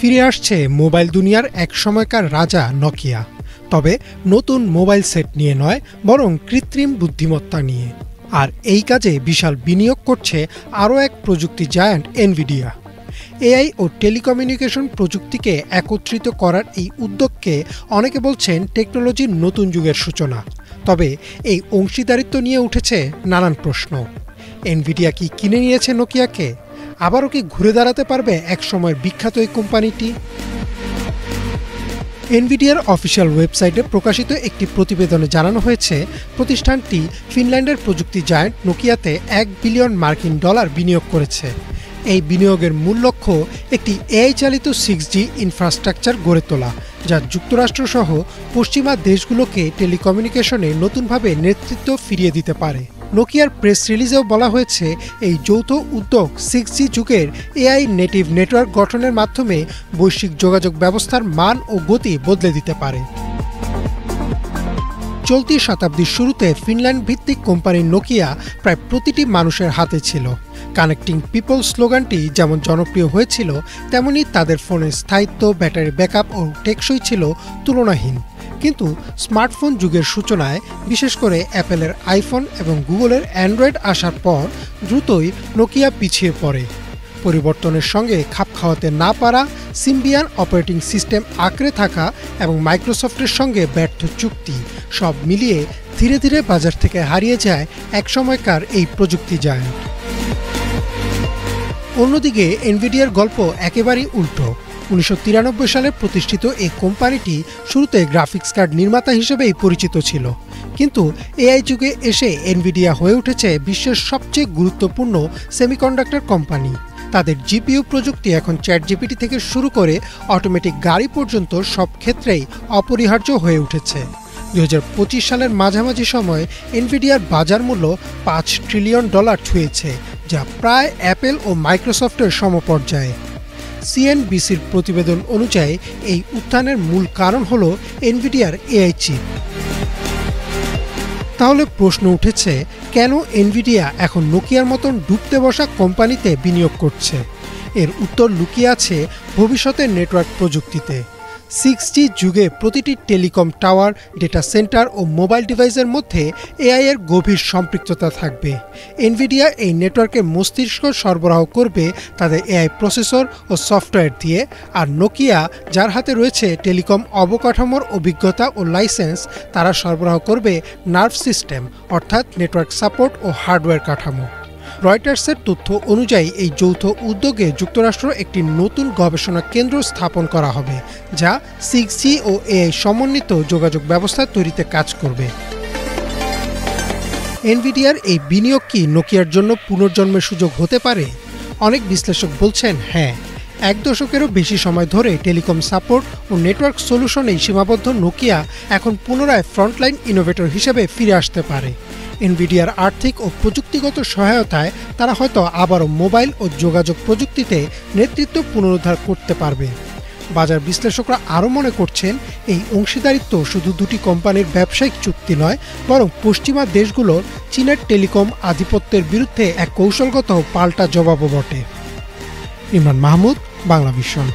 ফিরে আসছে মোবাইল দুনিয়ার এক সময়কার রাজা নকিয়া। তবে নতুন মোবাইল সেট নিয়ে নয়, বরং কৃত্রিম বুদ্ধিমত্তা নিয়ে। আর এই কাজে বিশাল বিনিয়োগ করছে আরও এক প্রযুক্তি জায়ান্ট এনভিডিয়া। এআই ও টেলিকমিউনিকেশন প্রযুক্তিকে একত্রিত করার এই উদ্যোগকে অনেকে বলছেন টেকনোলজির নতুন যুগের সূচনা। তবে এই অংশীদারিত্ব নিয়ে উঠেছে নানান প্রশ্ন। এনভিডিয়া কি কিনে নিয়েছে নোকিয়াকে? আবারও কি ঘুরে দাঁড়াতে পারবে একসময়ের বিখ্যাত এই কোম্পানিটি? এনভিডিয়ার অফিসিয়াল ওয়েবসাইটে প্রকাশিত একটি প্রতিবেদনে জানানো হয়েছে, প্রতিষ্ঠানটি ফিনল্যান্ডের প্রযুক্তি জায়ান্ট নোকিয়াতে $1 বিলিয়ন বিনিয়োগ করেছে। এই বিনিয়োগের মূল লক্ষ্য একটি এআই চালিত 6G ইনফ্রাস্ট্রাকচার গড়ে তোলা, যা যুক্তরাষ্ট্রসহ পশ্চিমা দেশগুলোকে টেলিকমিউনিকেশনে নতুনভাবে নেতৃত্ব ফিরিয়ে দিতে পারে। নোকিয়ার প্রেস রিলিজেও বলা হয়েছে, এই যৌথ উদ্যোগ 6G যুগের এআই নেটিভ নেটওয়ার্ক গঠনের মাধ্যমে বৈশ্বিক যোগাযোগ ব্যবস্থার মান ও গতি বদলে দিতে পারে। চলতি শতাব্দীর শুরুতে ফিনল্যান্ড ভিত্তিক কোম্পানি নোকিয়া প্রায় প্রতিটি মানুষের হাতে ছিল। কানেক্টিং পিপল স্লোগানটি যেমন জনপ্রিয় হয়েছিল, তেমনি তাদের ফোনের স্থায়িত্ব, ব্যাটারি ব্যাকআপ ও টেকসই ছিল তুলনাহীন। কিন্তু স্মার্টফোন যুগের সূচনায়, বিশেষ করে অ্যাপেলের আইফোন এবং গুগলের অ্যান্ড্রয়েড আসার পর দ্রুতই নোকিয়া পিছিয়ে পড়ে। পরিবর্তনের সঙ্গে খাপ খাওয়াতে না পারা, সিম্বিয়ান অপারেটিং সিস্টেম আঁকড়ে থাকা এবং মাইক্রোসফটের সঙ্গে ব্যর্থ চুক্তি, সব মিলিয়ে ধীরে ধীরে বাজার থেকে হারিয়ে যায় একসময়কার এই প্রযুক্তি জায়ান্ট। অন্যদিকে এনভিডিয়ার গল্প একেবারেই উল্টো। 1993 সালে প্রতিষ্ঠিত এই কোম্পানিটি শুরুতে গ্রাফিক্স কার্ড নির্মাতা হিসেবেই পরিচিত ছিল, কিন্তু এআই যুগে এসে এনভিডিয়া হয়ে উঠেছে বিশ্বের সবচেয়ে গুরুত্বপূর্ণ সেমিকন্ডাক্টর কোম্পানি। তাদের জিপিইউ প্রযুক্তি এখন চ্যাটজিপিটি থেকে শুরু করে অটোমেটিক গাড়ি পর্যন্ত সব ক্ষেত্রেই অপরিহার্য হয়ে উঠেছে। 2025 সালের মাঝামাঝি সময়ে এনভিডিয়ার বাজার মূল্য $5 ট্রিলিয়ন ছুঁয়েছে, যা প্রায় অ্যাপেল ও মাইক্রোসফটের সমপর্যায়ে। সিএনবিসির প্রতিবেদন অনুযায়ী এই উত্থানের মূল কারণ হল এনভিডিয়ার এআই চিপ। তাহলে প্রশ্ন উঠেছে, কেন এনভিডিয়া এখন নোকিয়ার মতন ডুবতে বসা কোম্পানিতে বিনিয়োগ করছে? এর উত্তর লুকিয়ে আছে ভবিষ্যতের নেটওয়ার্ক প্রযুক্তিতে। 6G যুগে প্রতিটি টেলিকম টাওয়ার, ডেটা সেন্টার ও মোবাইল ডিভাইসের মধ্যে এআই এর গভীর সম্পৃক্ততা থাকবে। এনভিডিয়া এই নেটওয়ার্কে মস্তিষ্ক সরবরাহ করবে তাদের এআই প্রসেসর ও সফটওয়্যার দিয়ে, আর নোকিয়া, যার হাতে রয়েছে টেলিকম অবকাঠামোর অভিজ্ঞতা ও লাইসেন্স, তারা সরবরাহ করবে নার্ভ সিস্টেম, অর্থাৎ নেটওয়ার্ক সাপোর্ট ও হার্ডওয়্যার কাঠামো। রয়টার্সের তথ্য অনুযায়ী এই যৌথ উদ্যোগে যুক্তরাষ্ট্র একটি নতুন গবেষণা কেন্দ্র স্থাপন করা হবে, যা 6G ও এআই সমন্বিত যোগাযোগ ব্যবস্থা তৈরিতে কাজ করবে। এনভিডিয়ার এই বিনিয়োগ কি নোকিয়ার জন্য পুনর্জন্মের সুযোগ হতে পারে? অনেক বিশ্লেষক বলছেন হ্যাঁ। 1 দশকেরও বেশি সময় ধরে টেলিকম সাপোর্ট ও নেটওয়ার্ক সলিউশনেই সীমাবদ্ধ নোকিয়া এখন পুনরায় ফ্রন্টলাইন ইনোভেটর হিসেবে ফিরে আসতে পারে। এনভিডিয়ার আর্থিক ও প্রযুক্তিগত সহায়তায় তারা হয়তো আবারও মোবাইল ও যোগাযোগ প্রযুক্তিতে নেতৃত্ব পুনরুদ্ধার করতে পারবে। বাজার বিশ্লেষকরা আরও মনে করছেন, এই অংশীদারিত্ব শুধু দুটি কোম্পানির ব্যবসায়িক চুক্তি নয়, বরং পশ্চিমা দেশগুলোর চীনের টেলিকম আধিপত্যের বিরুদ্ধে এক কৌশলগত পাল্টা জবাবও বটে। ইমরান মাহমুদ, বাংলা ভিশন।